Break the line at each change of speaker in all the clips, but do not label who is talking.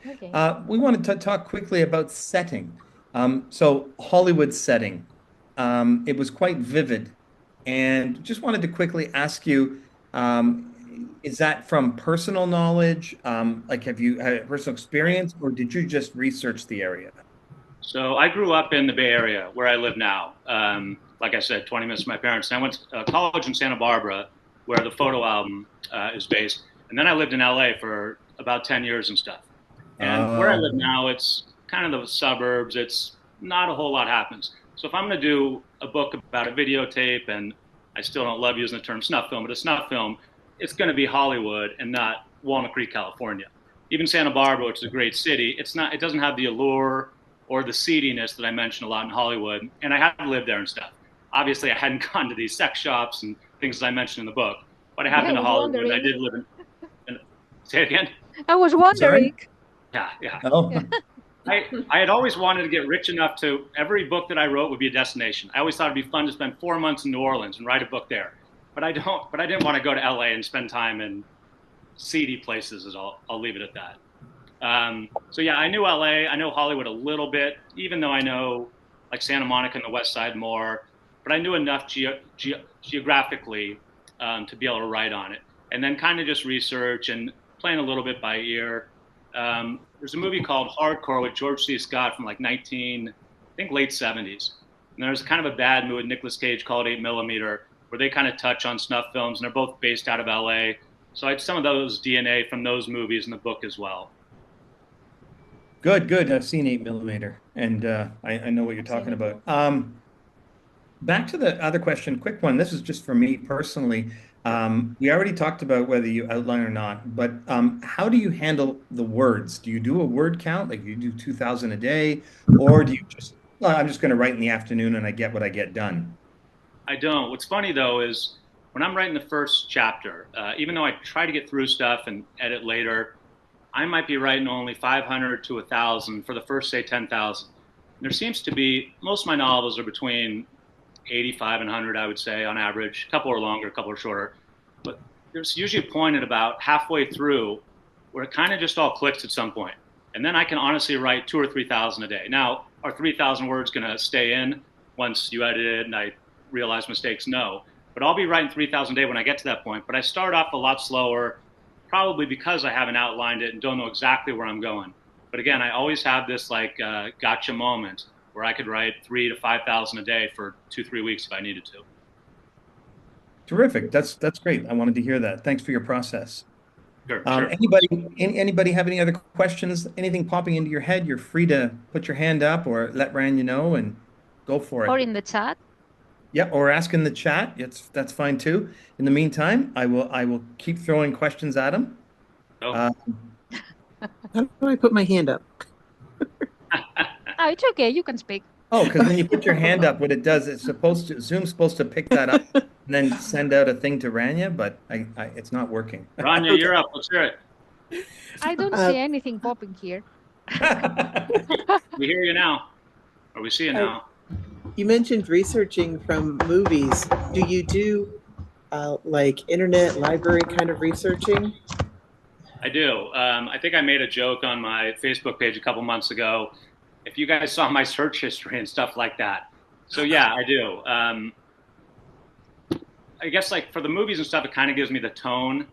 Okay.
We wanted to talk quickly about setting. So Hollywood setting, it was quite vivid, and just wanted to quickly ask you, is that from personal knowledge? Like, have you had personal experience, or did you just research the area?
So I grew up in the Bay Area where I live now. Like I said, 20 minutes from my parents. And I went to college in Santa Barbara where the photo album is based. And then I lived in LA for about 10 years and stuff. And where I live
Oh,
now, it's kind of the suburbs. It's not a whole lot happens. So if I'm going to do a book about a videotape, and I still don't love using the term snuff film, but a snuff film, it's going to be Hollywood and not Walnut Creek, California. Even Santa Barbara, which is a great city, it's not. It doesn't have the allure or the seediness that I mentioned a lot in Hollywood. And I have lived there and stuff. Obviously, I hadn't gone to these sex shops and things that I mentioned in the book, but I have
I
been to
was
Hollywood. I
wondering.
did live in say it again.
I was
sorry.
wondering.
Yeah, yeah.
Yeah.
Oh,
I had always wanted to get rich enough to every book that I wrote would be a destination. I always thought it'd be fun to spend 4 months in New Orleans and write a book there. But I didn't want to go to LA and spend time in seedy places. I'll leave it at that. So yeah, I knew LA. I know Hollywood a little bit, even though I know like Santa Monica and the West Side more. But I knew enough geographically to be able to write on it, and then kind of just research and playing a little bit by ear. There's a movie called Hardcore with George C. Scott from like 19, I think late 70s. And there's kind of a bad movie with Nicolas Cage called 8 Millimeter, where they kind of touch on snuff films, and they're both based out of LA. So I had some of those DNA from those movies in the book as well.
good, good. I've seen 8 millimeter, and I know what you're
I've seen
talking
it too.
about. Back to the other question, quick one. This is just for me personally. We already talked about whether you outline or not, but how do you handle the words? Do you do a word count? Like you do 2,000 a day, or do you just, well, I'm just going to write in the afternoon and I get what I get done?
I don't. What's funny though is when I'm writing the first chapter, even though I try to get through stuff and edit later, I might be writing only 500 to 1,000 for the first, say, 10,000. There seems to be, most of my novels are between 85 and 100, I would say, on average. A couple are longer, a couple are shorter. But there's usually a point at about halfway through where it kind of just all clicks at some point. And then I can honestly write 2 or 3,000 a day. Now, are 3,000 words going to stay in once you edit it and I realize mistakes? No. But I'll be writing 3,000 a day when I get to that point. But I start off a lot slower, probably because I haven't outlined it and don't know exactly where I'm going. But again, I always have this like gotcha moment where I could write 3 to 5,000 a day for 2, 3 weeks if I needed to.
Terrific. That's great. I wanted to hear that. Thanks for your process.
Sure, sure.
Anybody have any other questions? Anything popping into your head? You're free to put your hand up or let Rand know and go for
Or
it.
in the chat.
Yep, or ask in the chat. That's fine too. In the meantime, I will keep throwing questions at him.
Oh.
Uh,
How do I put my hand up?
Oh, it's okay. You can speak.
oh, because when you put your hand up, what it does, Zoom's supposed to pick that up and then send out a thing to Rania, but it's not working.
Rania,
Okay.
you're up. Let's hear it.
I don't
Uh,
see anything popping here.
We hear you now, or we see you
I,
now.
you mentioned researching from movies. Do you do like internet library kind of researching?
I do. I think I made a joke on my Facebook page a couple months ago. If you guys saw my search history and stuff like that. So yeah, I do. I guess like for the movies and stuff, it kind of gives me the tone.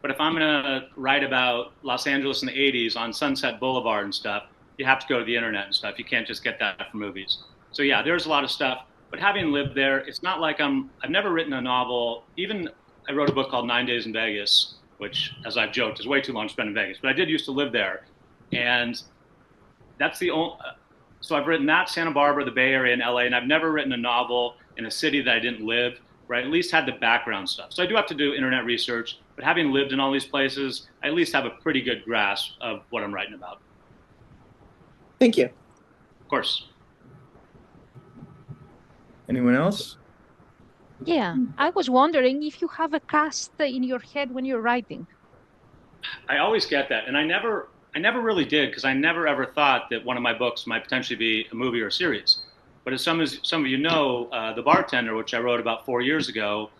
But if I'm gonna write about Los Angeles in the '80s on Sunset Boulevard and stuff, you have to go to the internet and stuff. You can't just get that from movies. So yeah, there's a lot of stuff. But having lived there, it's not like I've never written a novel. Even I wrote a book called 9 Days in Vegas, which, as I've joked, is way too long to spend in Vegas. But I did used to live there, and that's the only. So I've written that Santa Barbara, the Bay Area, and LA, and I've never written a novel in a city that I didn't live, where I at least had the background stuff. So I do have to do internet research, but having lived in all these places, I at least have a pretty good grasp of what I'm writing about.
Thank you.
Of course.
Anyone else?
Yeah, I was wondering if you have a cast in your head when you're writing.
I always get that, and I never really did because I never ever thought that one of my books might potentially be a movie or a series. But as some of you know, The Bartender, which I wrote about 4 years ago,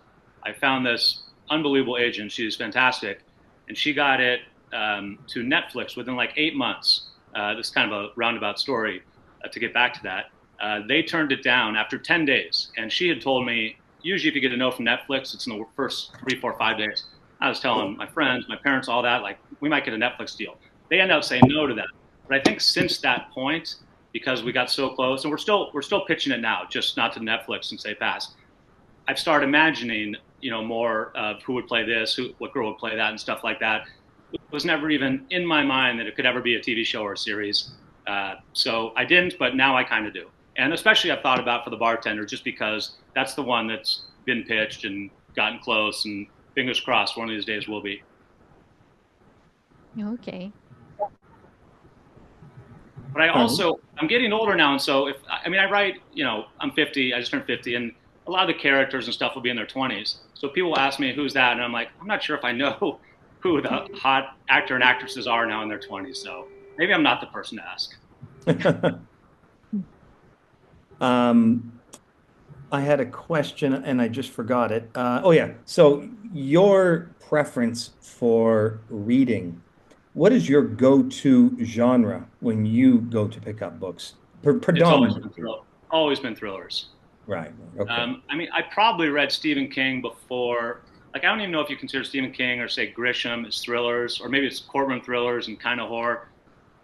I found this unbelievable agent. She's fantastic, and she got it to Netflix within like 8 months. This is kind of a roundabout story to get back to that. They turned it down after 10 days. And she had told me, usually if you get a no from Netflix, it's in the first 3, 4, 5 days. I was telling my friends, my parents, all that, like, we might get a Netflix deal. They ended up saying no to that. But I think since that point, because we got so close, and we're still pitching it now, just not to Netflix since they passed, I've started imagining, more of who would play this, what girl would play that, and stuff like that. It was never even in my mind that it could ever be a TV show or a series. So I didn't, but now I kind of do. And especially I've thought about for the Bartender, just because that's the one that's been pitched and gotten close, and fingers crossed one of these days will be.
Okay.
But I'm getting older now. And so I write, I'm 50, I just turned 50, and a lot of the characters and stuff will be in their 20s. So people will ask me, who's that? And I'm like, I'm not sure if I know who the hot actor and actresses are now in their 20s. So maybe I'm not the person to ask.
I had a question and I just forgot it. Oh yeah. So your preference for reading, what is your go-to genre when you go to pick up books? Predominantly.
It's always been thrillers.
Right. Okay.
I probably read Stephen King before. Like, I don't even know if you consider Stephen King or say Grisham as thrillers, or maybe it's courtroom thrillers and kind of horror.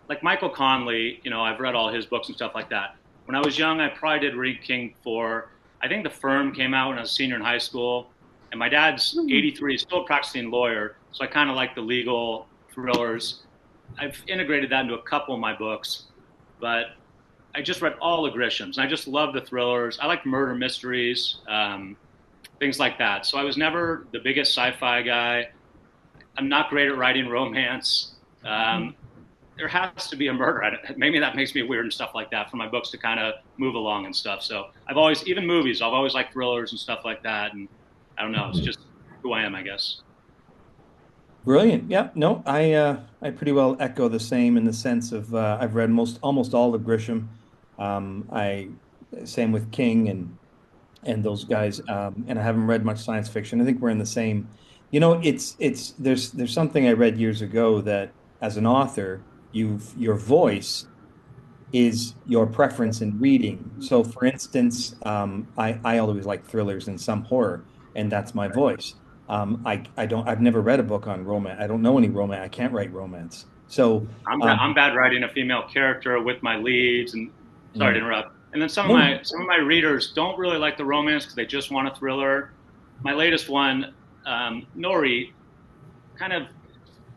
Like Michael Connelly, I've read all his books and stuff like that. When I was young, I probably did read King for, I think The Firm came out when I was a senior in high school. And my dad's 83, he's still a practicing lawyer. So I kind of like the legal thrillers. I've integrated that into a couple of my books. But I just read all the Grishams. And I just love the thrillers. I like murder mysteries, things like that. So I was never the biggest sci-fi guy. I'm not great at writing romance. There has to be a murder. Maybe that makes me weird and stuff like that for my books to kind of move along and stuff. So I've always, even movies, I've always liked thrillers and stuff like that. And I don't know, it's just who I am, I guess.
Brilliant. Yeah. No, I pretty well echo the same in the sense of I've read almost all of Grisham. Same with King and those guys. And I haven't read much science fiction. I think we're in the same. There's something I read years ago that as an author, your voice is your preference in reading. So, for instance, I always like thrillers and some horror, and that's my voice. I've never read a book on romance. I don't know any romance. I can't write romance. So
I'm bad writing a female character with my leads, and sorry to interrupt. And then some of my readers don't really like the romance because they just want a thriller. My latest one, Nori, kind of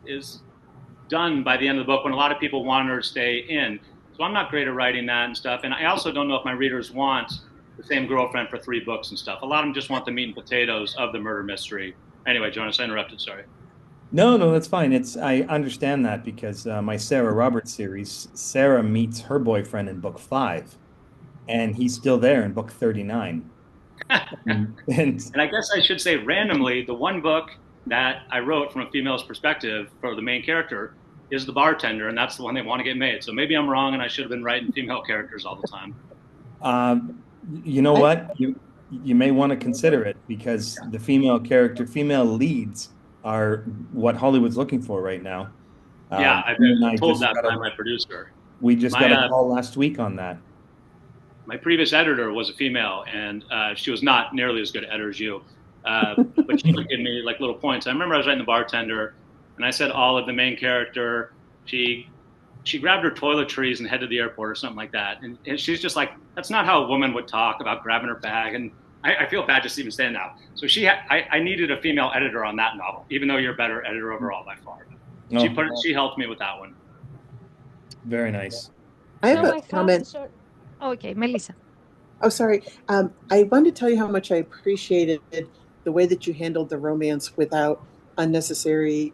is done by the end of the book when a lot of people want her to stay in. So I'm not great at writing that and stuff. And I also don't know if my readers want the same girlfriend for 3 books and stuff. A lot of them just want the meat and potatoes of the murder mystery. Anyway, Jonas, I interrupted. Sorry.
No, that's fine. I understand that because my Sarah Roberts series, Sarah meets her boyfriend in book 5, and he's still there in book 39.
and I guess I should say randomly, the one book that I wrote from a female's perspective for the main character is The Bartender, and that's the one they want to get made. So maybe I'm wrong, and I should have been writing female characters all the time.
You know what? You may want to consider it because the female leads are what Hollywood's looking for right now.
Yeah, I've been told that by my producer.
We just got a call last week on that.
My previous editor was a female, and she was not nearly as good an editor as you. But she would give me like little points. I remember I was writing The Bartender, and I said Olive, the main character, she grabbed her toiletries and headed to the airport or something like that. And she's just like, that's not how a woman would talk about grabbing her bag. And I feel bad just even saying that. So I needed a female editor on that novel, even though you're a better editor overall by far. She helped me with that one.
Very nice.
I have a comment.
Okay, Melissa.
Oh, sorry. I wanted to tell you how much I appreciated the way that you handled the romance without unnecessary,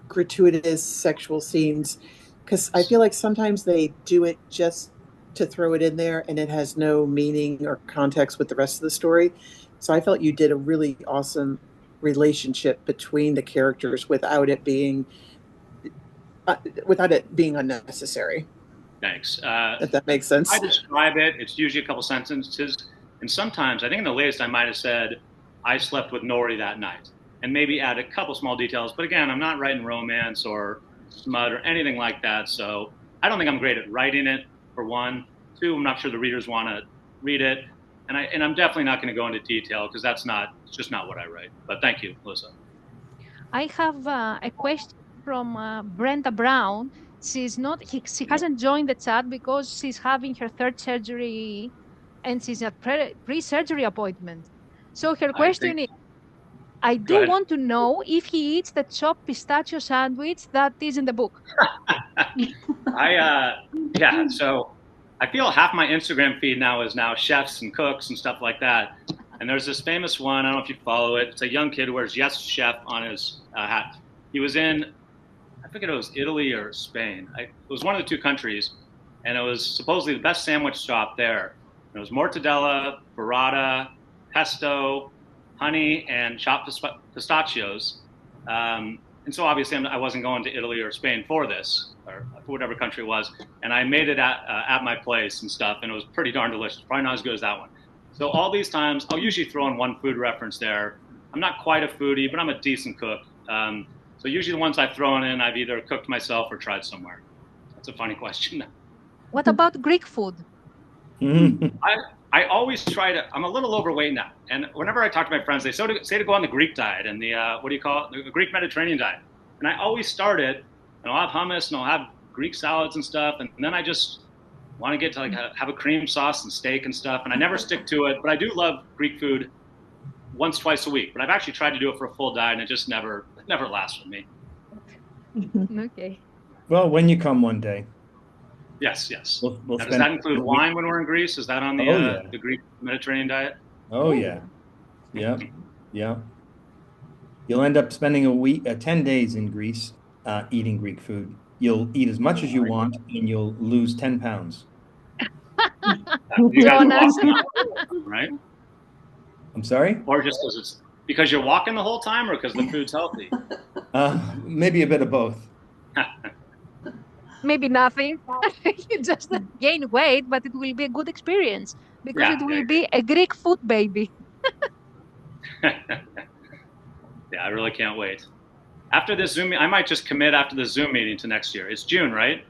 gratuitous sexual scenes. Because I feel like sometimes they do it just to throw it in there and it has no meaning or context with the rest of the story. So I felt you did a really awesome relationship between the characters without it being unnecessary.
Thanks.
If that makes sense.
I describe it. It's usually a couple sentences. And sometimes, I think in the latest, I might have said, I slept with Nori that night. And maybe add a couple small details. But again, I'm not writing romance or smut or anything like that. So I don't think I'm great at writing it, for one. Two, I'm not sure the readers want to read it. And I'm definitely not going to go into detail because it's just not what I write. But thank you, Melissa.
I have a question from Brenda Brown. She hasn't joined the chat because she's having her third surgery and she's at pre-surgery appointment. So her question is, I
Go
do
ahead.
want to know if he eats the chopped pistachio sandwich that is in the book.
Yeah, so I feel half my Instagram feed now is chefs and cooks and stuff like that. And there's this famous one, I don't know if you follow it. It's a young kid who wears Yes Chef on his hat. He was in, I forget it was Italy or Spain. It was one of the two countries. And it was supposedly the best sandwich shop there. And it was mortadella, burrata, pesto, honey, and chopped pistachios. And so obviously I wasn't going to Italy or Spain for this, or for whatever country it was. And I made it at my place and stuff, and it was pretty darn delicious. Probably not as good as that one. So all these times, I'll usually throw in one food reference there. I'm not quite a foodie, but I'm a decent cook. So usually the ones I've thrown in, I've either cooked myself or tried somewhere. That's a funny question.
What about Greek food?
I always try to. I'm a little overweight now, and whenever I talk to my friends, they say to go on the Greek diet and the what do you call it, the Greek Mediterranean diet. And I always start it, and I'll have hummus and I'll have Greek salads and stuff, and then I just want to get to like have a cream sauce and steak and stuff, and I never stick to it. But I do love Greek food once, twice a week. But I've actually tried to do it for a full diet, and it just never lasts for me.
Okay.
Well, when you come one day.
Yes.
We'll
does that include wine when we're in Greece? Is that on the Greek Mediterranean diet?
Oh yeah, yeah. You'll end up spending 10 days in Greece eating Greek food. You'll eat as much as you want, and you'll lose 10 pounds.
You guys
Jonas.
right?
I'm sorry?
Or just because you're walking the whole time, or because the food's healthy?
Maybe a bit of both.
Maybe nothing. You just gain weight, but it will be a good experience because it will be a Greek food baby.
Yeah, I really can't wait. After this Zoom, I might just commit after the Zoom meeting to next year. It's June, right?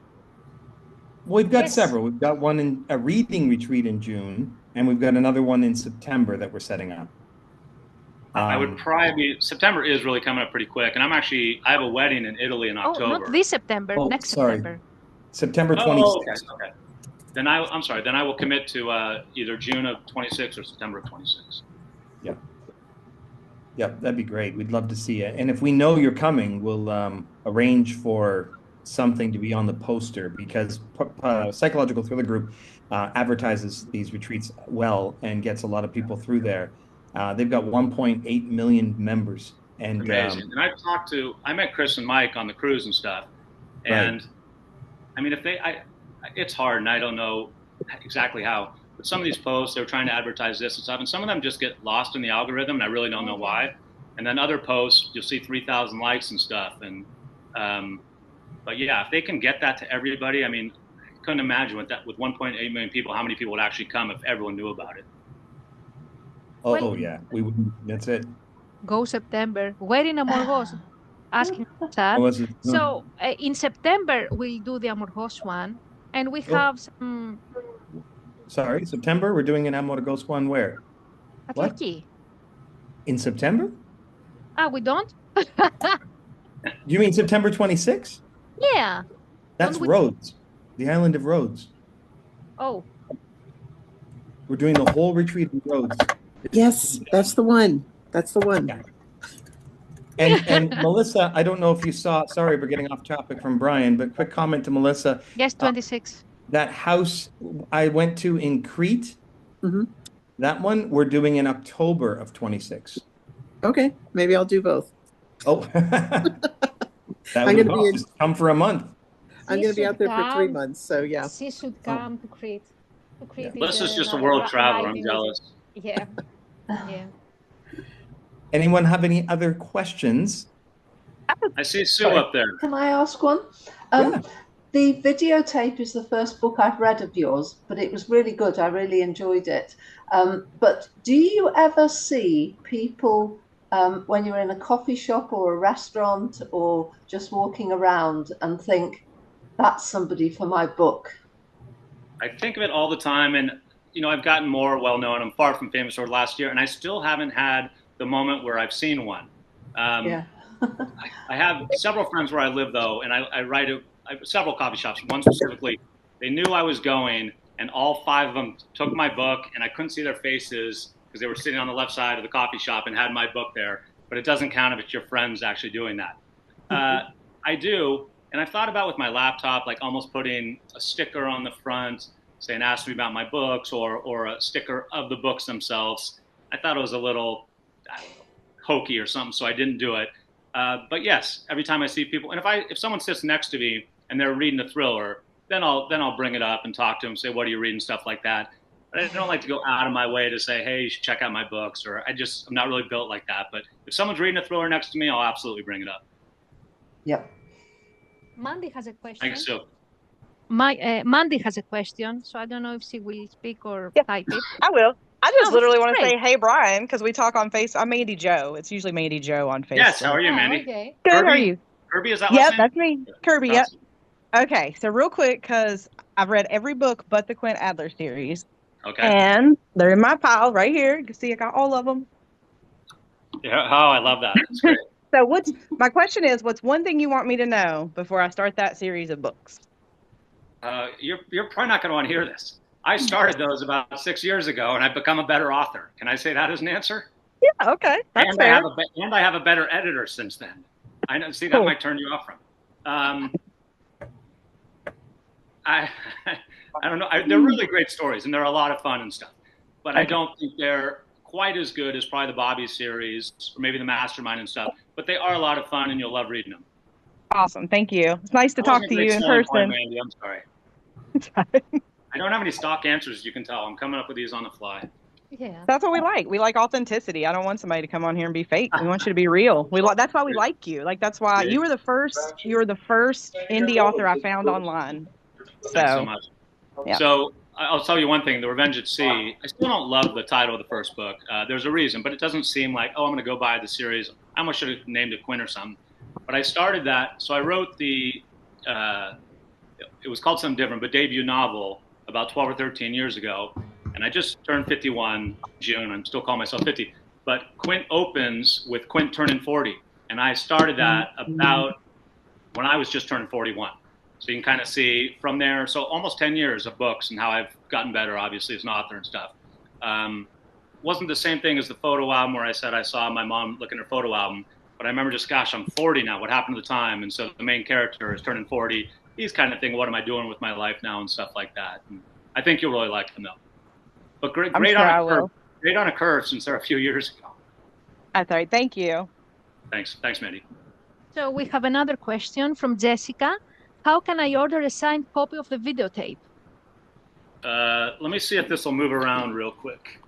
We've got several. We've got one in a reading retreat in June, and we've got another one in September that we're setting up.
I would probably September is really coming up pretty quick, and I have a wedding in Italy in October.
Oh, not this September, next September.
September 26th.
Okay. Then I'm sorry. Then I will commit to either June of 26 or September of 26.
Yeah, that'd be great. We'd love to see you. And if we know you're coming, we'll arrange for something to be on the poster, because Psychological Thriller Group advertises these retreats well and gets a lot of people through there. They've got 1.8 million members. And
amazing. And I met Chris and Mike on the cruise and stuff. And right. I mean, it's hard, and I don't know exactly how, but some of these posts, they're trying to advertise this and stuff, and some of them just get lost in the algorithm, and I really don't know why. And then other posts, you'll see 3,000 likes and stuff. And but yeah, if they can get that to everybody, I mean, I couldn't imagine with 1.8 million people, how many people would actually come if everyone knew about it.
Oh yeah, that's it.
Go September. Where in Amorgos? Asking chat. So in September we'll do the Amorgos one, and we have some.
Sorry, September we're doing an Amorgos one where?
At Turkey.
In September?
We don't.
You mean September 26th?
Yeah.
That's Rhodes, the island of Rhodes.
Oh.
We're doing the whole retreat in Rhodes.
Yes, that's the one. That's the one.
Yeah. And Melissa, I don't know if you saw, sorry, we're getting off topic from Brian, but quick comment to Melissa.
Yes, 26.
That house I went to in Crete, that one we're doing in October of 26.
Okay, maybe I'll do both.
Oh, that would just come for a month.
I'm going to be out there for 3 months, so yeah.
She should come to Crete.
Melissa's just a world traveler. I'm jealous.
Yeah. Yeah.
Anyone have any other questions?
I see Sue up there.
Can I ask one? The videotape is the first book I've read of yours, but it was really good. I really enjoyed it. But do you ever see people when you're in a coffee shop or a restaurant or just walking around and think, that's somebody for my book?
I think of it all the time, and I've gotten more well known. I'm far from famous over the last year, and I still haven't had the moment where I've seen one.
Yeah.
I have several friends where I live though, and I write at several coffee shops. One specifically, they knew I was going, and all 5 of them took my book, and I couldn't see their faces because they were sitting on the left side of the coffee shop and had my book there. But it doesn't count if it's your friends actually doing that. I do, and I've thought about with my laptop, like almost putting a sticker on the front saying "Ask me about my books" or a sticker of the books themselves. I thought it was a little, I don't know, hokey or something, so I didn't do it. But yes, every time I see people, and if someone sits next to me and they're reading a thriller, then I'll bring it up and talk to them, say, "What are you reading?" Stuff like that. But I don't like to go out of my way to say, "Hey, you should check out my books," or I'm not really built like that. But if someone's reading a thriller next to me, I'll absolutely bring it up.
Yep.
Mandy has a question.
Thanks, Sue.
Mandy has a question, so I don't know if she will speak or type it.
I will. I just literally want to
great.
say, hey, Brian, because we talk on Facebook. I'm Mandy Joe. It's usually Mandy Joe on Facebook.
Yes, how are you, Mandy?
Okay.
Good,
Kirby?
how are you?
Kirby, is that
Yep,
last name?
that's me. Kirby, yep.
Awesome.
Okay, so real quick, because I've read every book but the Quint Adler series.
Okay.
And they're in my pile right here. You can see I got all of them.
Yeah. Oh, I love that. It's great.
So my question is, what's one thing you want me to know before I start that series of books?
You're probably not going to want to hear this. I started those about 6 years ago, and I've become a better author. Can I say that as an answer?
Yeah, okay. That's fair.
I have a better editor since then. I know. See, that might turn you off from. I don't know. They're really great stories, and they're a lot of fun and stuff. But I don't think they're quite as good as probably the Bobby series or maybe the Mastermind and stuff. But they are a lot of fun, and you'll love reading them.
Awesome. Thank you. It's nice to talk to you in person.
Mandy, I'm sorry. I don't have any stock answers, you can tell. I'm coming up with these on the fly.
Yeah.
That's what we like. We like authenticity. I don't want somebody to come on here and be fake. We want you to be real. That's why we like you. Like, that's why you were the first indie author I found online.
Thanks so much.
Yeah.
So I'll tell you one thing, The Revenge at Sea, I still don't love the title of the first book. There's a reason, but it doesn't seem like, I'm going to go buy the series. I almost should have named it Quint or something. But I started that, so I wrote it was called something different, but debut novel about 12 or 13 years ago. And I just turned 51 June. I'm still calling myself 50. But Quint opens with Quint turning 40. And I started that about when I was just turning 41. So you can kind of see from there. So almost 10 years of books and how I've gotten better, obviously, as an author and stuff. Wasn't the same thing as the photo album where I said I saw my mom look at her photo album. But I remember just, gosh, I'm 40 now. What happened to the time? And so the main character is turning 40. He's kind of thinking, what am I doing with my life now and stuff like that. And I think you'll really like them, though. But great on a curve since they're a few years ago.
That's all right. Thank you.
Thanks, Mandy.
So we have another question from Jessica. How can I order a signed copy of the videotape?
Let me see if this will move around real quick.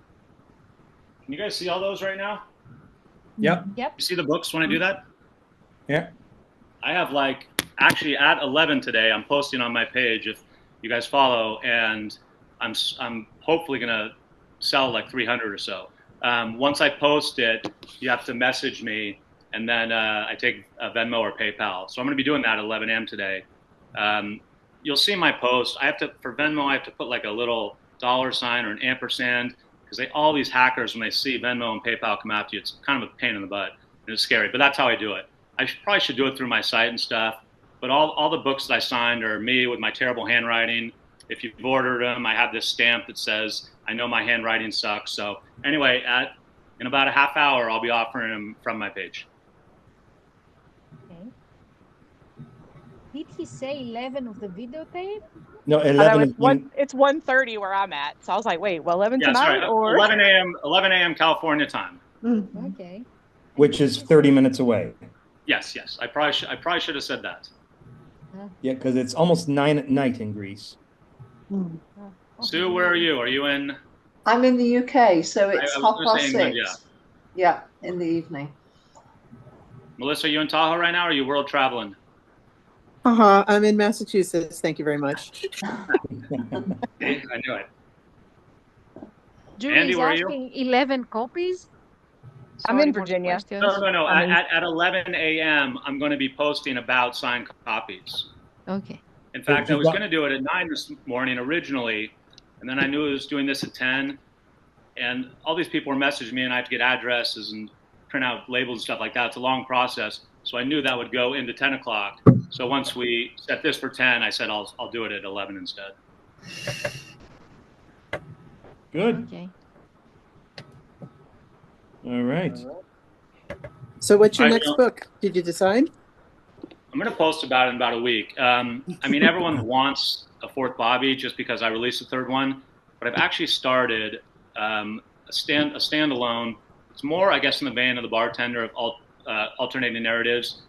Can you guys see all those right now?
Yep.
Yep.
You see the books when I do that?
Yeah.
I have actually at 11 today, I'm posting on my page if you guys follow, and I'm hopefully going to sell like 300 or so. Once I post it, you have to message me, and then I take a Venmo or PayPal. So I'm going to be doing that at 11 a.m. today. You'll see my post. For Venmo, I have to put like a little $sign or an ampersand, because all these hackers, when they see Venmo and PayPal come after you, it's kind of a pain in the butt, and it's scary. But that's how I do it. I probably should do it through my site and stuff. But all the books that I signed are me with my terrible handwriting. If you've ordered them, I have this stamp that says, I know my handwriting sucks. So anyway, in about a half hour, I'll be offering them from my page.
Okay. Did he say 11 of the videotape?
No, 11
it's 1:30 where I'm at. So I was like, wait, 11
yeah,
tonight?
Sorry,
or
11 a.m. California time.
Okay.
which is 30 minutes away.
Yes. I probably should have said that.
Yeah, because it's almost 9 at night in Greece.
Sue, where are you? Are you in?
I'm in the UK, so it's
I was gonna say
6:30.
England,
Yeah, in the evening.
Melissa, are you in Tahoe right now, or are you world traveling?
I'm in Massachusetts. Thank you very much.
I knew it.
Julie
Andy,
is
where are you?
asking 11 copies.
I'm in
for the
Virginia.
questions.
No.
I mean-
At 11 a.m., I'm going to be posting about signed copies.
Okay.
In fact, I was going to do it at 9 this morning originally, and then I knew I was doing this at 10, and all these people were messaging me, and I have to get addresses and print out labels and stuff like that. It's a long process, so I knew that would go into 10 o'clock. So once we set this for 10, I said I'll do it at 11 instead.
Good.
Okay.
All right.
So what's your next book? Did you decide?
I'm going to post about it in about a week. I mean, everyone wants a fourth Bobby just because I released a third one, but I've actually started a standalone. It's more, I guess, in the vein of the Bartender of alternating narratives.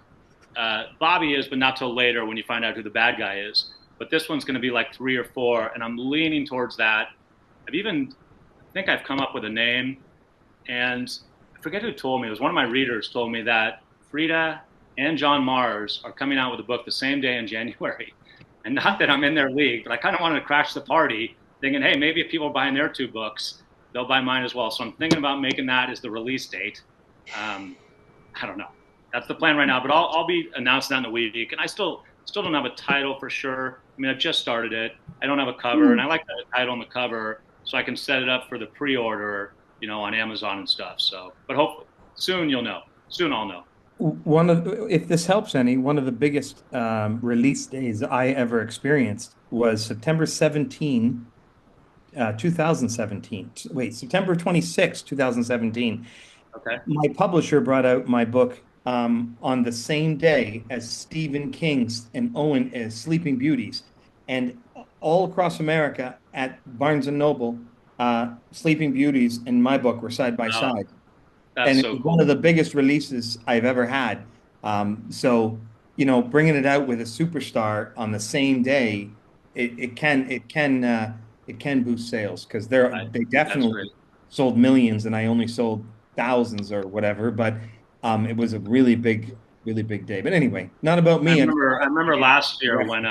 Bobby is, but not till later when you find out who the bad guy is. But this one's going to be like 3 or 4, and I'm leaning towards that. I think I've come up with a name, and I forget who told me. It was one of my readers told me that Frida and John Mars are coming out with a book the same day in January. And not that I'm in their league, but I kind of wanted to crash the party, thinking, hey, maybe if people are buying their 2 books, they'll buy mine as well. So I'm thinking about making that as the release date. I don't know. That's the plan right now, but I'll be announcing that in a week. And I still don't have a title for sure. I mean, I've just started it. I don't have a cover, and I like the title on the cover so I can set it up for the pre-order, on Amazon and stuff. So, but hopefully soon you'll know. Soon I'll know.
If this helps any, one of the biggest release days I ever experienced was September 17, 2017. Wait, September 26, 2017.
Okay.
My publisher brought out my book on the same day as Stephen King's and Owen Sleeping Beauties. And all across America at Barnes & Noble, Sleeping Beauties and my book were side by side.
That's
and
so
it was
cool.
one of the biggest releases I've ever had. So, bringing it out with a superstar on the same day, it can boost sales because they definitely sold millions and I only sold thousands or whatever. But it was a really big day. But anyway, not about me.
I remember last year when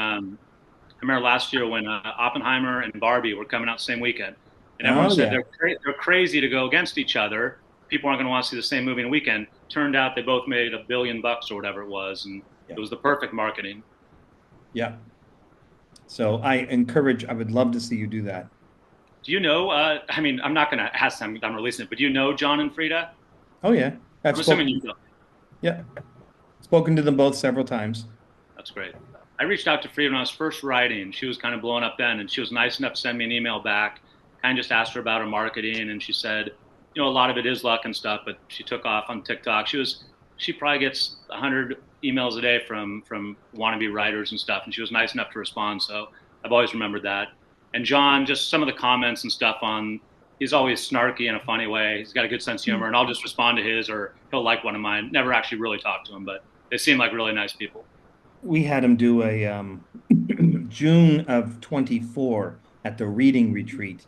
Oppenheimer and Barbie were coming out the same weekend, and everyone said they're crazy to go against each other. People aren't going to want to see the same movie in a weekend. Turned out they both made $1 billion or whatever it was, and it was the perfect marketing.
Yeah. So I would love to see you do that.
Do you know, I mean, I'm not going to ask them, I'm releasing it, but do you know John and Frida?
Oh, yeah.
I'm assuming you know.
Yeah. Spoken to them both several times.
That's great. I reached out to Frida when I was first writing. She was kind of blowing up then, and she was nice enough to send me an email back. Kind of just asked her about her marketing, and she said, a lot of it is luck and stuff, but she took off on TikTok. She probably gets 100 emails a day from wannabe writers and stuff, and she was nice enough to respond. So I've always remembered that. And John, just some of the comments and stuff he's always snarky in a funny way. He's got a good sense of humor, and I'll just respond to his, or he'll like one of mine. Never actually really talked to him, but they seem like really nice people.
We had him do a June of 24 at the reading retreat.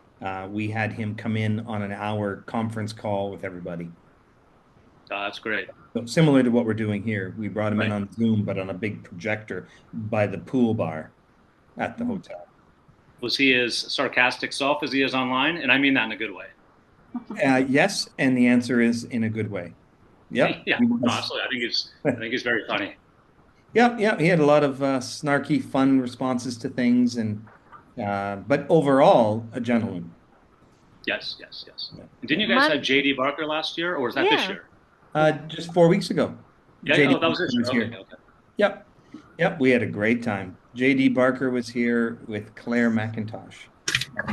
We had him come in on an hour conference call with everybody.
That's great.
So similar to what we're doing here. We brought him in on Zoom, but on a big projector by the pool bar at the hotel.
Was he as sarcastic self as he is online? And I mean that in a good way.
Yes, and the answer is in a good way. Yep.
Yeah, honestly, I think he's very funny.
Yeah. He had a lot of snarky, fun responses to things, and but overall, a gentleman.
Yes. Yeah. And didn't you guys have J.D. Barker last year, or was that this year?
Just 4 weeks ago.
Yeah, that was this year. Okay.
Yep. We had a great time. J.D. Barker was here with Claire McIntosh.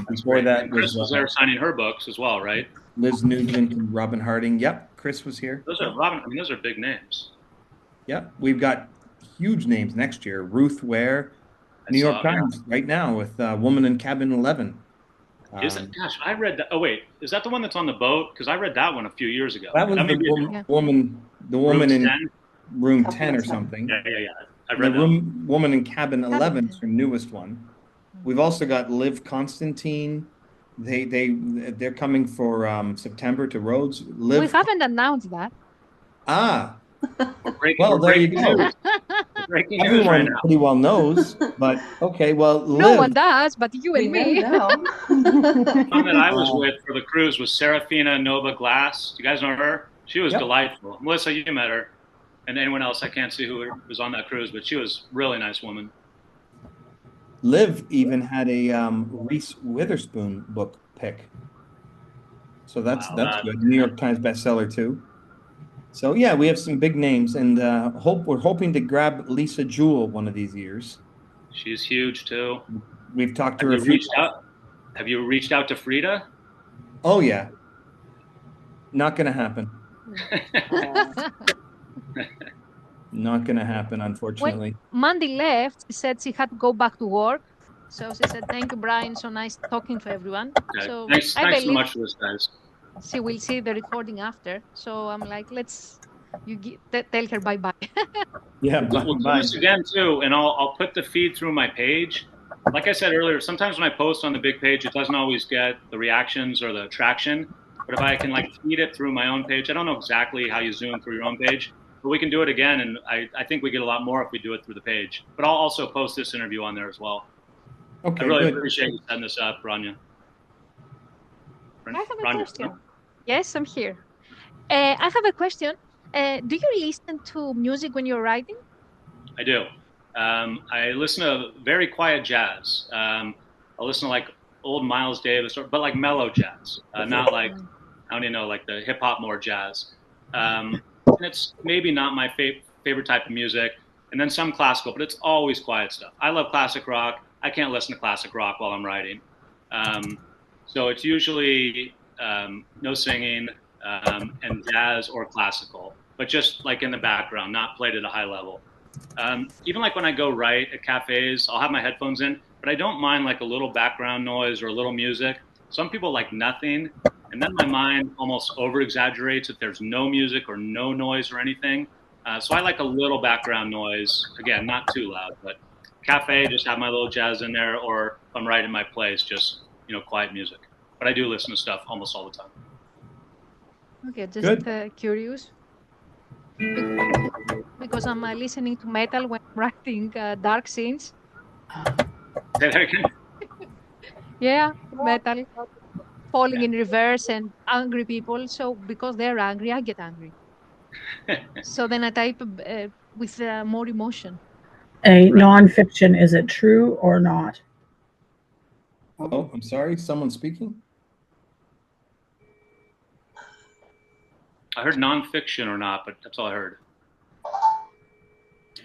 Before that,
Chris was there signing her books as well, right?
Liz Nugent and Robin Harding. Yep, Chris was here.
Those are big names.
Yep, we've got huge names next year. Ruth Ware, New York Times right now with Woman in Cabin 11.
Gosh, I read that. Oh wait, is that the one that's on the boat? Because I read that one a few years ago.
That was the woman in room 10 or something.
Yeah. I read
Woman in Cabin 11 is her newest one. We've also got Liv Constantine. They're coming for September to Rhodes.
We haven't announced that.
Well, there you go. Everyone pretty well knows, but okay. Well,
no one does, but you and me.
The one that I was with for the cruise was Serafina Nova Glass. Do you guys know her? She was
Yep.
delightful. Melissa, you met her, and anyone else, I can't see who was on that cruise, but she was a really nice woman.
Liv even had a Reese Witherspoon book pick. So that's good. New York Times bestseller too. So yeah, we have some big names, and we're hoping to grab Lisa Jewell one of these years.
She's huge too.
We've talked to
Have
her
you
a few
reached
times.
out? Have you reached out to Frida?
Oh yeah, not going to happen. Not going to happen, unfortunately.
When Mandy left, she said she had to go back to work. So she said, "Thank you, Brian. So nice talking to everyone."
Okay.
So
Thanks
I
so
believe
much for this, guys.
she will see the recording after. So I'm like, tell her bye bye.
Yeah,
We'll do
bye.
this again too, and I'll put the feed through my page. Like I said earlier, sometimes when I post on the big page, it doesn't always get the reactions or the traction. But if I can like feed it through my own page, I don't know exactly how you zoom through your own page, but we can do it again, and I think we get a lot more if we do it through the page. But I'll also post this interview on there as well.
Okay,
I really
good.
appreciate you setting this up, Rania.
I have a
Rania,
question. Yes, I'm here. I have a question. Do you listen to music when you're writing?
I do. I listen to very quiet jazz. I listen to like old Miles Davis, but like mellow jazz, not like, I don't even know, like the hip hop more jazz. And it's maybe not my favorite type of music. And then some classical, but it's always quiet stuff. I love classic rock. I can't listen to classic rock while I'm writing. So it's usually no singing and jazz or classical, but just like in the background, not played at a high level. Even like when I go write at cafes, I'll have my headphones in, but I don't mind like a little background noise or a little music. Some people like nothing, and then my mind almost over exaggerates if there's no music or no noise or anything. So I like a little background noise. Again, not too loud, but cafe, just have my little jazz in there, or if I'm writing my plays, just quiet music. But I do listen to stuff almost all the time.
Okay, just curious. Because I'm listening to metal when I'm writing dark scenes.
Say that again.
Yeah, metal, falling in reverse and angry people. So because they're angry, I get angry. So then I type with more emotion.
A nonfiction, is it true or not?
Oh, I'm sorry. Someone speaking?
I heard nonfiction or not, but that's all I heard.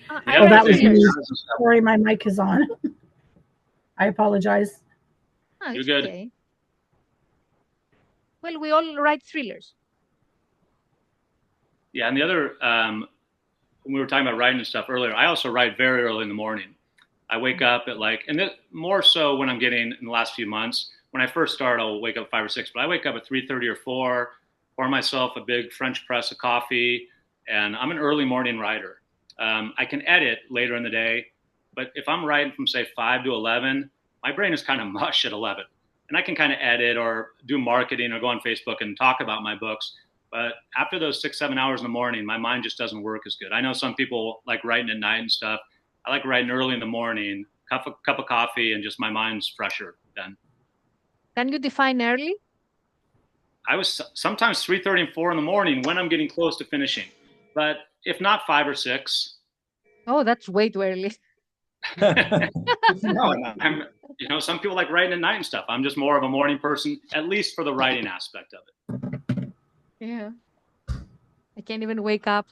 Oh, that was me. Sorry, my mic is on. I apologize.
Oh, it's okay. Well, we all write thrillers.
Yeah, and the other, when we were talking about writing and stuff earlier, I also write very early in the morning. I wake up at more so when I'm getting in the last few months. When I first start, I'll wake up at 5 or 6, but I wake up at 3:30 or 4, pour myself a big French press of coffee, and I'm an early morning writer. I can edit later in the day, but if I'm writing from say 5 to 11, my brain is kind of mush at 11, and I can kind of edit or do marketing or go on Facebook and talk about my books. But after those 6, 7 hours in the morning, my mind just doesn't work as good. I know some people like writing at night and stuff. I like writing early in the morning, cup of coffee, and just my mind's fresher then.
Can you define early?
I was sometimes 3:30 and 4 in the morning when I'm getting close to finishing, but if not 5 or 6.
Oh, that's way too early.
No, some people like writing at night and stuff. I'm just more of a morning person, at least for the writing aspect of it.
Yeah, I can't even wake up.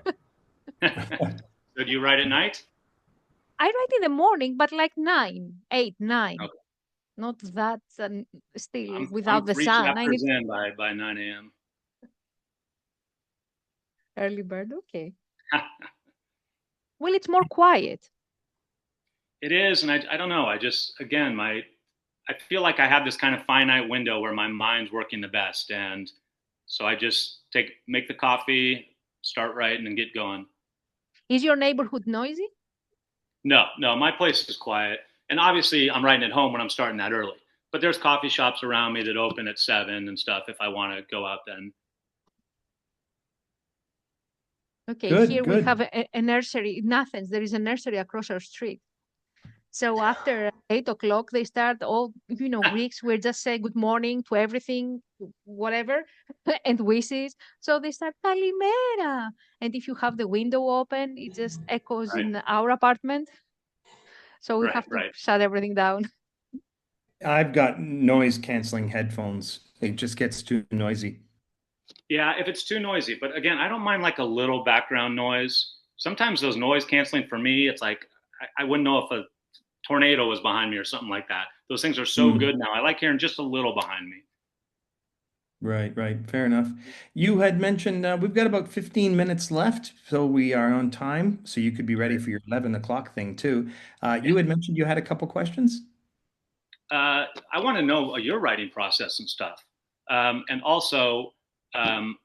So do you write at night?
I write in the morning, but like 9, 8, 9. Okay. Not that still without the sun.
I need in by 9 a.m.
Early bird, okay. Well, it's more quiet.
It is, and I don't know. I just I feel like I have this kind of finite window where my mind's working the best, and so I just make the coffee, start writing, and get going.
Is your neighborhood noisy?
No, my place is quiet, and obviously I'm writing at home when I'm starting that early. But there's coffee shops around me that open at 7 and stuff if I want to go out then.
Okay, good. We have a nursery in Athens. There is a nursery across our street. So after 8 o'clock, they start all, Greeks will just say good morning to everything, whatever, and wishes. So they start Kalimera. And if you have the window open, it just echoes
Right,
in our apartment. So we
right,
have to
right.
shut everything down.
I've got noise canceling headphones. It just gets too noisy.
Yeah, if it's too noisy. But again, I don't mind like a little background noise. Sometimes those noise canceling for me, it's like I wouldn't know if a tornado was behind me or something like that. Those things are so
Mm.
good now. I like hearing just a little behind me.
Right, right. Fair enough. You had mentioned we've got about 15 minutes left, so we are on time. So you could be ready for your 11 o'clock thing too.
Yeah.
You had mentioned you had a couple questions.
I want to know your writing process and stuff. And also, um,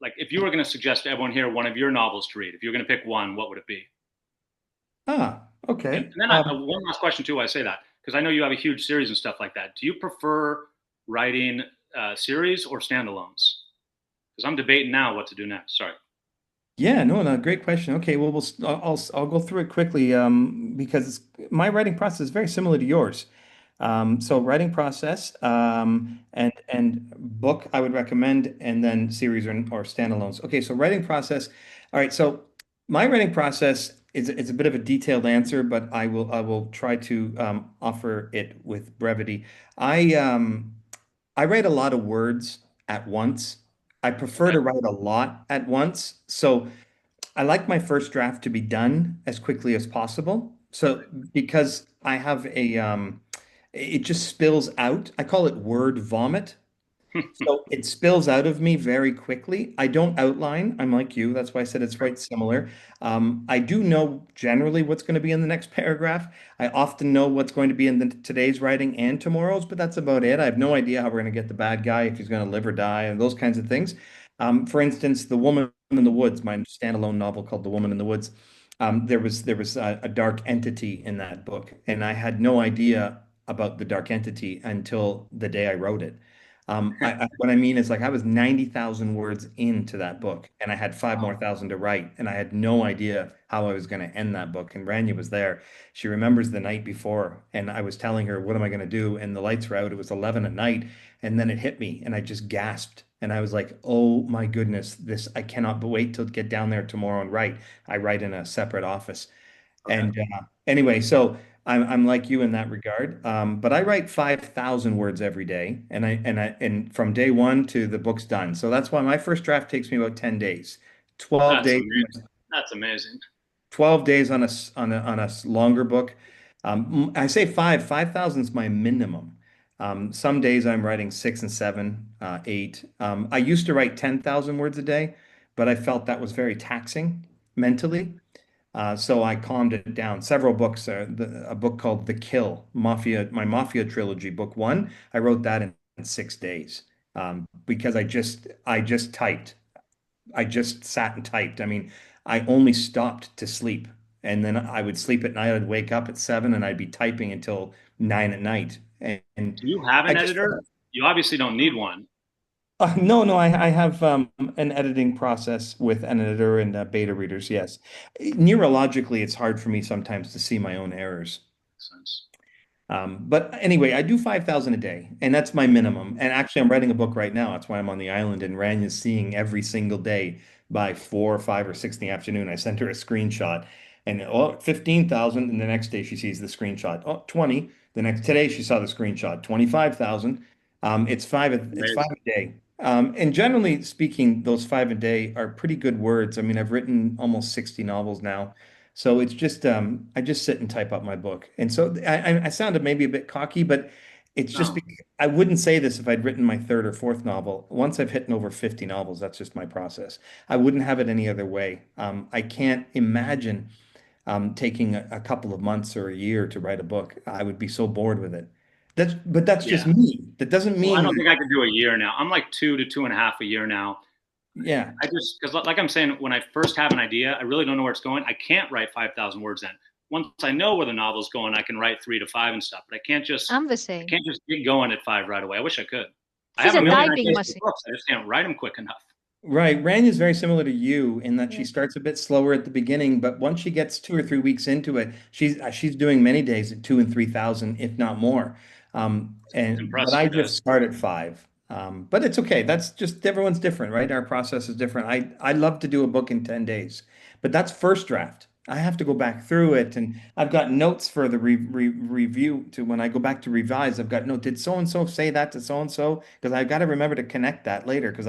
like if you were going to suggest to everyone here one of your novels to read, if you were going to pick one, what would it be?
Ah,
And
okay.
then one last question too. I say that because I know you have a huge series and stuff like that. Do you prefer writing series or standalones? Because I'm debating now what to do next. Sorry.
Yeah, no, no, great question. Okay, well, I'll go through it quickly because my writing process is very similar to yours. So writing process and book I would recommend, and then series or standalones. Okay, so writing process. All right, so my writing process is it's a bit of a detailed answer, but I will try to offer it with brevity. I um, I write a lot of words at once. I prefer
Okay.
to write a lot at once. So I like my first draft to be done as quickly as possible. So because I have it just spills out. I call it word vomit. So it spills out of me very quickly. I don't outline. I'm like you. That's why I said it's quite similar. I do know generally what's going to be in the next paragraph. I often know what's going to be in today's writing and tomorrow's, but that's about it. I have no idea how we're going to get the bad guy, if he's going to live or die, and those kinds of things. For instance, The Woman in the Woods, my standalone novel called The Woman in the Woods. There was a dark entity in that book, and I had no idea about the dark entity until the day I wrote it. What I mean is like I was 90,000 words into that book and I had five more thousand to write and I had no idea how I was going to end that book. And Rania was there. She remembers the night before and I was telling her, what am I going to do? And the lights were out. It was 11 at night and then it hit me and I just gasped. And I was like, oh my goodness, I cannot wait till get down there tomorrow and write. I write in a separate office.
Okay.
And anyway, so I'm like you in that regard. But I write 5,000 words every day, and from day one to the book's done. So that's why my first draft takes me about 10 days, 12
That's
days,
amazing. That's amazing.
12 days on a longer book. I say 5,000 is my minimum. Some days I'm writing six and seven, eight. I used to write 10,000 words a day, but I felt that was very taxing mentally. So I calmed it down. Several books, a book called The Kill, my Mafia trilogy, book one. I wrote that in 6 days because I just typed. I just sat and typed. I mean, I only stopped to sleep, and then I would sleep at night. I'd wake up at 7, and I'd be typing until 9 at night. And
Do you have
I
an
just
editor? You obviously don't need one.
no, no, I have an editing process with an editor and beta readers. Yes, neurologically, it's hard for me sometimes to see my own errors.
Makes sense.
But anyway, I do 5,000 a day, and that's my minimum. And actually, I'm writing a book right now. That's why I'm on the island, and Ranya's seeing every single day by 4, 5, or 6 in the afternoon. I sent her a screenshot, and 15,000, and the next day she sees the screenshot. Oh, 20. Today she saw the screenshot, 25,000. It's five
Amazing.
a day. And generally speaking, those five a day are pretty good words. I mean, I've written almost 60 novels now. So it's just I just sit and type up my book. And so I sounded maybe a bit cocky, but it's just
No.
because I wouldn't say this if I'd written my third or fourth novel. Once I've hit over 50 novels, that's just my process. I wouldn't have it any other way. I can't imagine taking a couple of months or a year to write a book. I would be so bored with it. But that's just
Yeah.
me. That doesn't
Well, I
mean
don't
that,
think I could do a year now. I'm like 2 to 2.5 a year now.
yeah.
I just because like I'm saying, when I first have an idea, I really don't know where it's going. I can't write 5,000 words in. Once I know where the novel's going, I can write 3 to 5 and stuff. But
I'm the
I
same.
can't just get going at 5 right away. I wish I could. I
She's
have a
a
million
typing
ideas for
machine.
books. I just can't write them quick enough.
Right. Rania is very similar to you in that she
Yeah.
starts a bit slower at the beginning, but once she gets 2 or 3 weeks into it, she's doing many days at 2 and 3,000, if not more. But
Impressive,
I
guys.
just start at 5. But it's okay. That's just everyone's different, right? Our process is different. I love to do a book in 10 days, but that's first draft. I have to go back through it, and I've got notes for the review to when I go back to revise. I've got no, did so and so say that to so and so? Because I've got to remember to connect that later because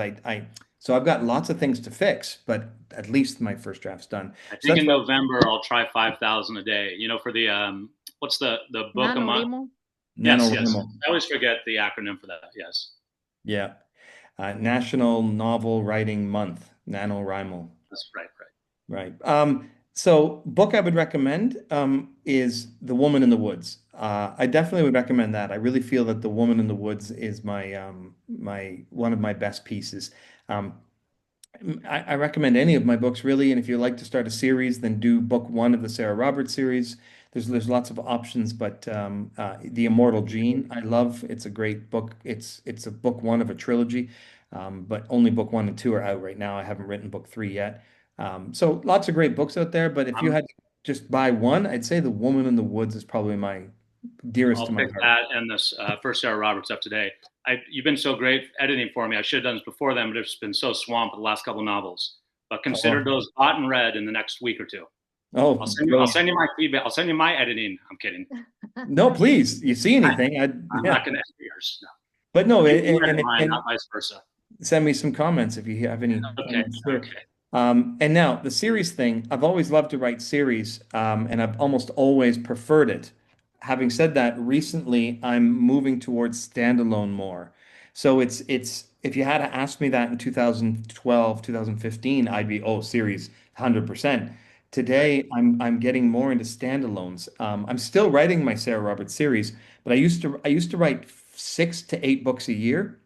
so I've got lots of things to fix, but at least my first draft's done.
I
So
think
that's
in
what
November I'll try 5,000 a day. For the what's the book a month?
NaNoWriMo.
Yes, yes.
NaNoWriMo.
I always forget the acronym for that. Yes,
Yeah. National Novel Writing Month, NaNoWriMo.
that's right, right.
Right. So book I would recommend is The Woman in the Woods. I definitely would recommend that. I really feel that The Woman in the Woods is my one of my best pieces. Um, I recommend any of my books really, and if you like to start a series, then do book one of the Sarah Roberts series. There's lots of options, but The Immortal Gene, I love. It's a great book. It's a book one of a trilogy, but only book one and two are out right now. I haven't written book three yet. So lots of great books out there, but if you
Um,
had to just buy one, I'd say The Woman in the Woods is probably my dearest to
I'll
my
pick
heart.
that and this first Sarah Roberts up today. You've been so great editing for me. I should have done this before then, but it's been so swamped with the last couple novels. But consider
Oh,
those bought and read in the next week or two.
oh,
I'll
brilliant.
send you my feedback. I'll send you my editing. I'm kidding.
No, please. You see
I,
anything?
I'm
Yeah.
not going to edit yours. No.
But no,
You edit
and,
mine,
and
not vice versa.
send me some comments if you have any.
Okay.
I'm sure.
Okay.
And now the series thing, I've always loved to write series, and I've almost always preferred it. Having said that, recently I'm moving towards standalone more. So it's if you had to ask me that in 2012, 2015, I'd be, oh, series 100%.
Right.
Today I'm getting more into standalones. I'm still writing my Sarah Roberts series, but I used to write 6 to 8 books a year.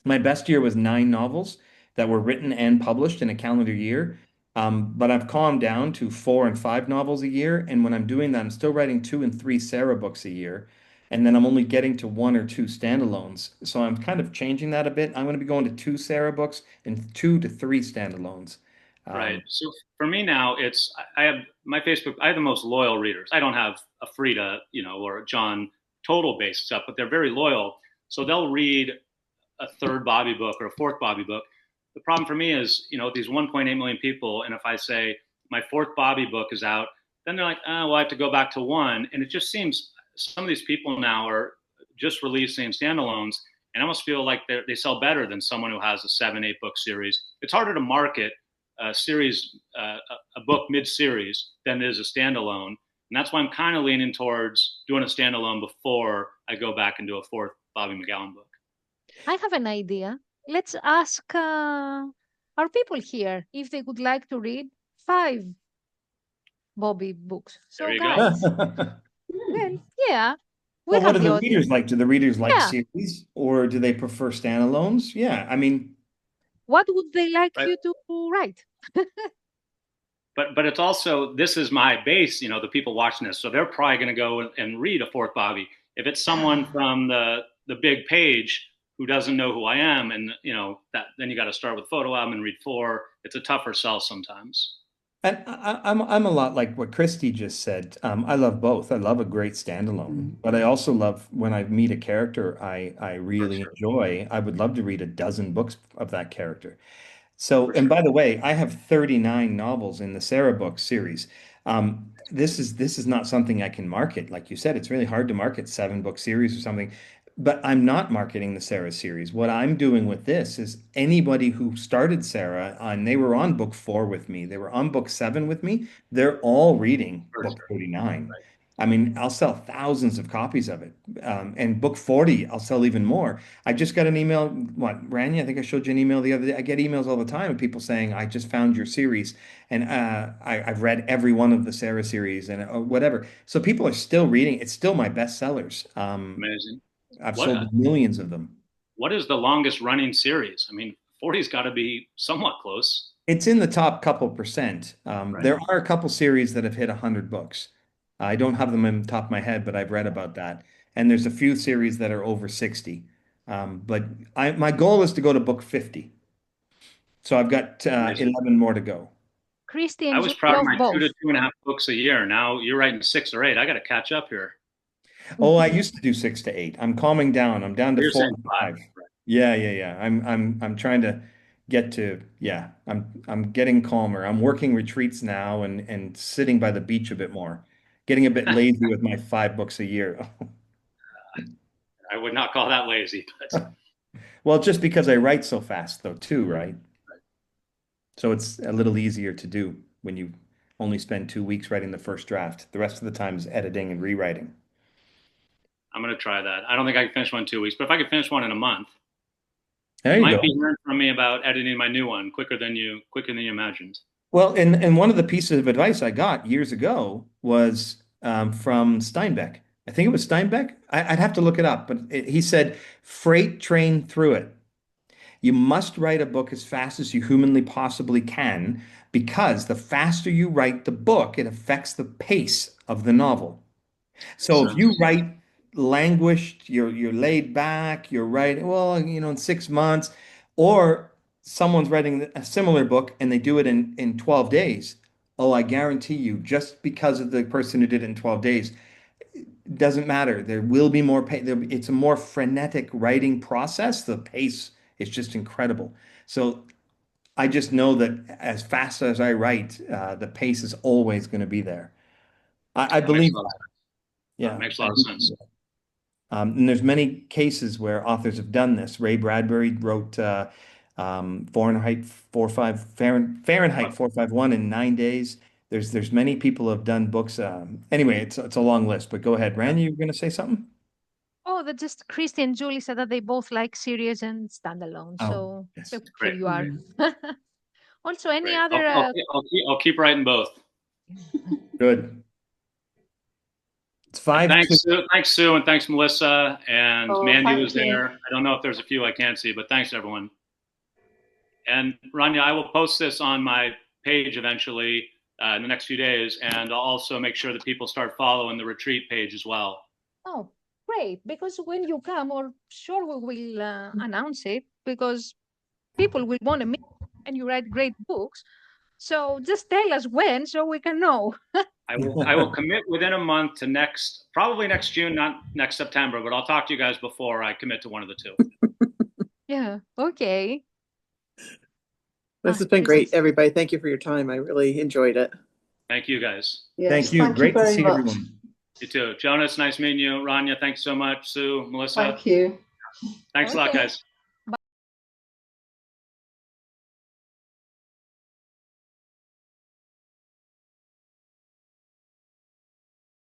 My best year was 9 novels that were written and published in a calendar year. But I've calmed down to 4 and 5 novels a year. And when I'm doing that, I'm still writing 2 and 3 Sarah books a year. And then I'm only getting to 1 or 2 standalones. So I'm kind of changing that a bit. I'm going to be going to 2 Sarah books and 2 to 3 standalones.
Right.
Um,
So for me now, I have my Facebook. I have the most loyal readers. I don't have a Frida, or a John total based stuff, but they're very loyal. So they'll read a third Bobby book or a fourth Bobby book. The problem for me is, these 1.8 million people, and if I say my fourth Bobby book is out, then they're like, oh, well, I have to go back to one. And it just seems some of these people now are just releasing standalones, and I almost feel like they sell better than someone who has a 7, 8 book series. It's harder to market a series, a book mid-series than it is a standalone. And that's why I'm kind of leaning towards doing a standalone before I go back and do a fourth Bobby McGowan book.
I have an idea. Let's ask our people here if they would like to read 5 Bobby books.
There
So,
you go.
guys,
well,
well, yeah, we
what
have
do
the
the
audience.
readers like? Do the readers like
Yeah.
series or do they prefer standalones? Yeah, I mean,
What would they like
Right.
you to write?
But it's also, this is my base, the people watching this, so they're probably going to go and read a fourth Bobby. If it's someone from the big page who doesn't know who I am, and that, then you got to start with photo album and read 4. It's a tougher sell sometimes.
and I'm a lot like what Christy just said. I love both. I love a great standalone, but I also love when I meet a character I
For
really
sure.
enjoy. I would love to read a dozen books of that character. So,
For
and
sure.
by the way, I have 39 novels in the Sarah book series. This is not something I can market. Like you said, it's really hard to market 7 book series or something. But I'm not marketing the Sarah series. What I'm doing with this is anybody who started Sarah and they were on book 4 with me, they were on book 7 with me, they're all reading
For
book
sure.
39.
Right.
I mean, I'll sell thousands of copies of it. And book 40, I'll sell even more. I just got an email, what, Rania? I think I showed you an email the other day. I get emails all the time of people saying, I just found your series and I've read every one of the Sarah series and whatever. So people are still reading. It's still my bestsellers.
Amazing.
I've
What
sold millions of them.
what is the longest running series? I mean, 40's got to be somewhat close.
It's in the top couple percent.
Right.
There are a couple series that have hit 100 books. I don't have them in the top of my head, but I've read about that. And there's a few series that are over 60. But my goal is to go to book 50. So I've got 11 more to go.
Christy
I
and
was
Julie
proud of
love
my
both.
2 to 2.5 books a year. Now you're writing 6 or 8. I got to catch up here.
Oh, I used to do 6 to 8. I'm calming down. I'm down to
You're
4
saying
and
5.
5. Yeah. I'm trying to get to, yeah, I'm getting calmer. I'm working retreats now and sitting by the beach a bit more. Getting a bit lazy with my 5 books a year.
I would not call that lazy, but
Well, just because I write so fast though, too, right? So it's a little easier to do when you only spend 2 weeks writing the first draft. The rest of the time is editing and rewriting.
I'm going to try that. I don't think I can finish one in 2 weeks, but if I could finish one in a month,
There
you
you
might
go.
be hearing from me about editing my new one quicker than you imagined.
Well, and one of the pieces of advice I got years ago was from Steinbeck. I think it was Steinbeck. I'd have to look it up, but he said, freight train through it. You must write a book as fast as you humanly possibly can, because the faster you write the book, it affects the pace of the novel. So if you write languished, you're laid back, you're writing, well, in 6 months, or someone's writing a similar book and they do it in 12 days. Oh, I guarantee you, just because of the person who did it in 12 days, it doesn't matter. There will be more pace. It's a more frenetic writing process. The pace is just incredible. So I just know that as fast as I write, the pace is always going to be there. I
That makes
believe
a lot of
that.
sense.
Yeah.
That makes a lot of sense.
And there's many cases where authors have done this. Ray Bradbury wrote Fahrenheit 451 in 9 days. There's many people who have done books. Anyway, it's a long list. But go ahead, Randy. You were going to say something?
Oh, that just Christy and Julie said that they both like series and standalone.
Oh,
So
yes.
here
Great.
you are. Also, any
Great.
other
I'll keep writing both.
Good. It's
And
5 to.
thanks, Sue, and thanks, Melissa, and
Oh,
Mandy
thank
was
you.
there. I don't know if there's a few I can't see, but thanks, everyone. And Rania, I will post this on my page eventually in the next few days, and I'll also make sure that people start following the retreat page as well.
Oh, great. Because when you come, or sure we will announce it, because people will want to meet and you write great books. So just tell us when so we can know.
I will commit within a month to probably next June, not next September, but I'll talk to you guys before I commit to one of the two.
Yeah, okay.
This has been great, everybody. Thank you for your time. I really enjoyed it.
Thank you, guys.
Yes,
Thank you.
thank
Great to
very
see
much.
everyone.
You too. Jonas, nice meeting you. Rania, thanks so much. Sue, Melissa.
Thank you.
Thanks a lot,
Okay.
guys.